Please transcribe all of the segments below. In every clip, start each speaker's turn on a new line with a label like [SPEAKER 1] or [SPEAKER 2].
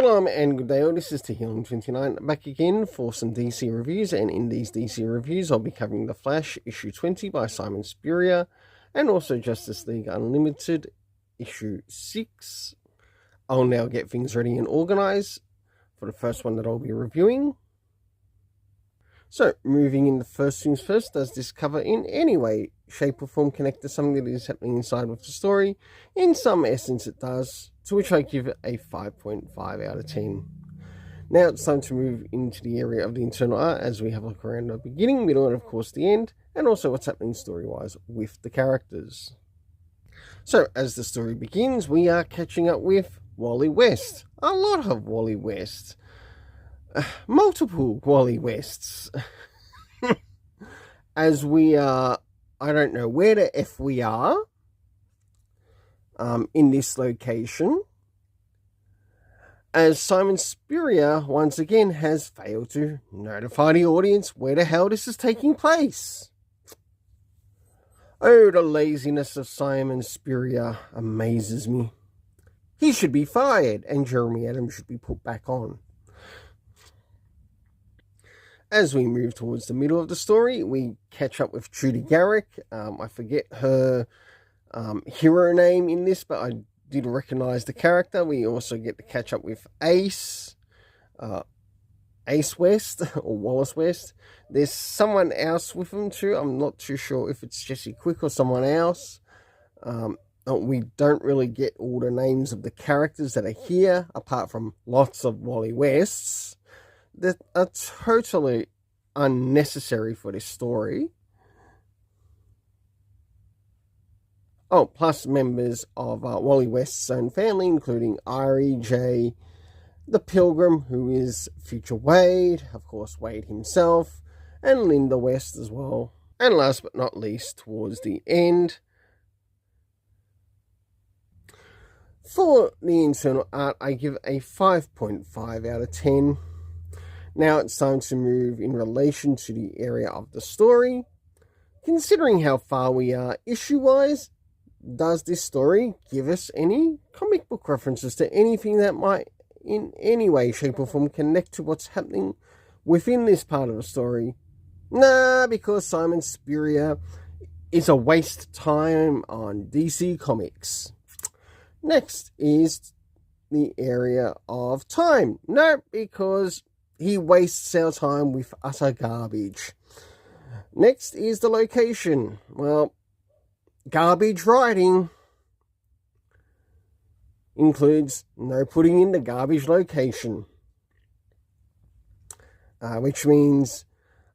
[SPEAKER 1] Shalom and good day all, this is Healing29 back again for some DC reviews, and in these DC reviews I'll be covering The Flash issue 20 by Simon Spurrier and also Justice League Unlimited issue 6. I'll now get things ready and organised for the first one that I'll be reviewing. So, moving in, the first things first, does this cover in any way, shape or form connect to something that is happening inside with the story? In some essence it does, to which I give it a 5.5 out of 10. Now it's time to move into the area of the internal art as we have a look around the beginning, middle and of course the end, and also what's happening story-wise with the characters. So, as the story begins, we are catching up with Wally West. A lot of Wally West. Multiple Wally Wests. As we are, I don't know where the F we are in this location, as Simon Spurrier once again has failed to notify the audience where the hell this is taking place. Oh, the laziness of Simon Spurrier amazes me. He should be fired and Jeremy Adams should be put back on. As we move towards the middle of the story, we catch up with Judy Garrick. I forget her hero name in this, but I did recognize the character. We also get to catch up with Ace West, or Wallace West. There's someone else with him too. I'm not too sure if it's Jesse Quick or someone else. We don't really get all the names of the characters that are here, apart from lots of Wally Wests that are totally unnecessary for this story. Oh, plus members of Wally West's own family, including Irie, Jay, the Pilgrim, who is future Wade, of course Wade himself, and Linda West as well. And last but not least, towards the end, for the internal art, I give a 5.5 out of 10. Now it's time to move in relation to the area of the story. Considering how far we are issue-wise, does this story give us any comic book references to anything that might in any way, shape or form connect to what's happening within this part of the story? Nah, because Simon Spurrier is a waste of time on DC Comics. Next is the area of time. No, because he wastes our time with utter garbage. Next is the location. Well, garbage writing includes no putting in the garbage location. Which means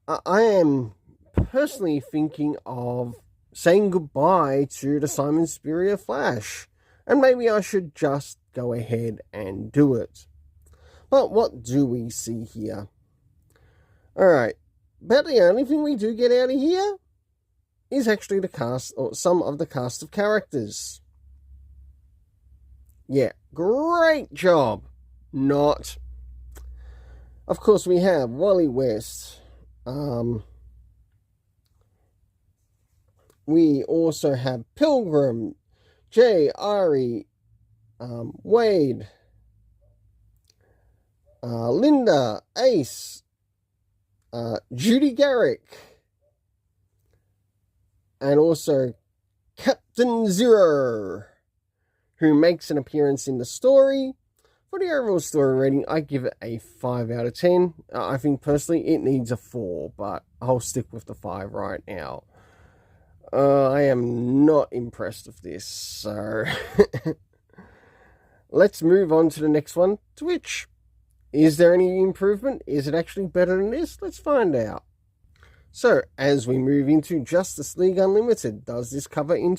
[SPEAKER 1] I am personally thinking of saying goodbye to the Simon Spurrier Flash. And maybe I should just go ahead and do it. But what do we see here? Alright, about the only thing we do get out of here is actually the cast, or some of the cast of characters. Yeah, great job. Not. Of course, we have Wally West. We also have Pilgrim, Jay, Irie, Wade, Linda, Ace, Judy Garrick, and also Captain Zero, who makes an appearance in the story. For the overall story rating, I give it a 5 out of 10. I think personally it needs a 4, but I'll stick with the 5 right now. I am not impressed with this, so let's move on to the next one, to which, is there any improvement? Is it actually better than this? Let's find out. So, as we move into Justice League Unlimited, does this cover in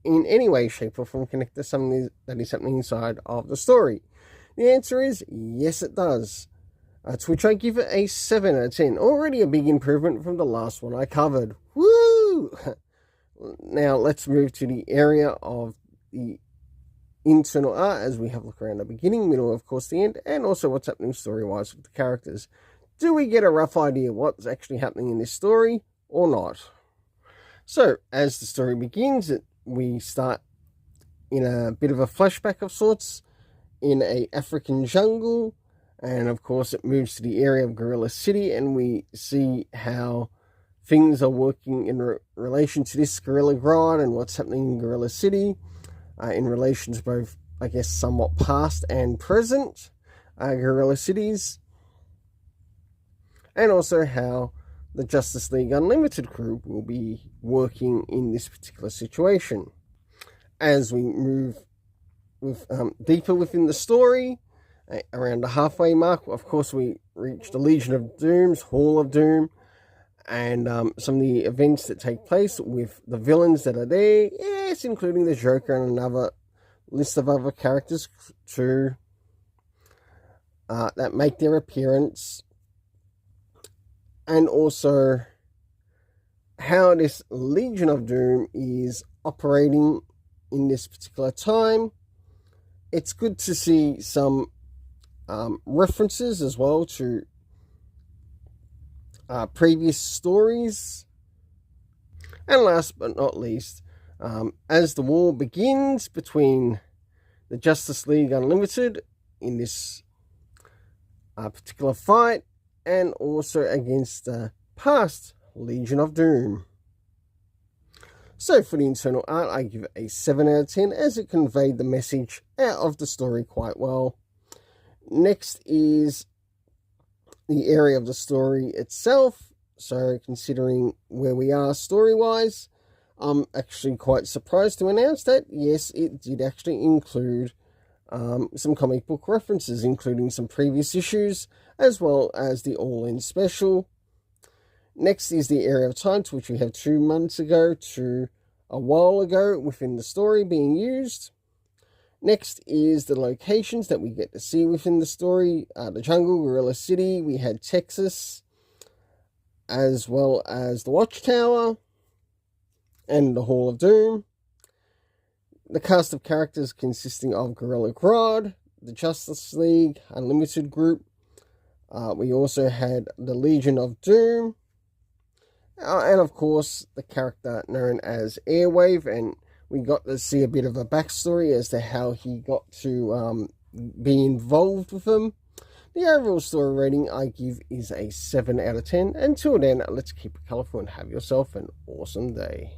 [SPEAKER 1] any way, shape or form connect to something that is happening inside of the story? The answer is yes, it does. To which I give it a 7 out of 10. Already a big improvement from the last one I covered. Woo! Now, let's move to the area of the internal art as we have a look around the beginning, middle, of course, the end, and also what's happening story-wise with the characters. Do we get a rough idea what's actually happening in this story or not? So, as the story begins, we start in a bit of a flashback of sorts, in a African jungle, and of course it moves to the area of Gorilla City, and we see how things are working in relation to this Gorilla Grodd and what's happening in Gorilla City, in relation to both, I guess, somewhat past and present Gorilla Cities, and also how the Justice League Unlimited crew will be working in this particular situation. As we move deeper within the story, around the halfway mark, of course, we reach the Legion of Doom's Hall of Doom, and some of the events that take place with the villains that are there, yes, including the Joker and another list of other characters too, that make their appearance, and also how this Legion of Doom is operating in this particular time. It's good to see some references as well to previous stories. And last but not least, as the war begins between the Justice League Unlimited in this particular fight, and also against the past Legion of Doom. So for the internal art, I give it a 7 out of 10, as it conveyed the message out of the story quite well. Next is the area of the story itself. So considering where we are story-wise, I'm actually quite surprised to announce that, yes, it did actually include some comic book references, including some previous issues, as well as the All-In special. Next is the area of time, to which we have 2 months ago to a while ago within the story being used. Next is the locations that we get to see within the story. The jungle, Gorilla City, we had Texas, as well as the Watchtower, and the Hall of Doom. The cast of characters consisting of Gorilla Grodd, the Justice League Unlimited group. We also had the Legion of Doom, and of course the character known as Airwave, and we got to see a bit of a backstory as to how he got to be involved with them. The overall story rating I give is a 7 out of 10. Until then, let's keep it colourful and have yourself an awesome day.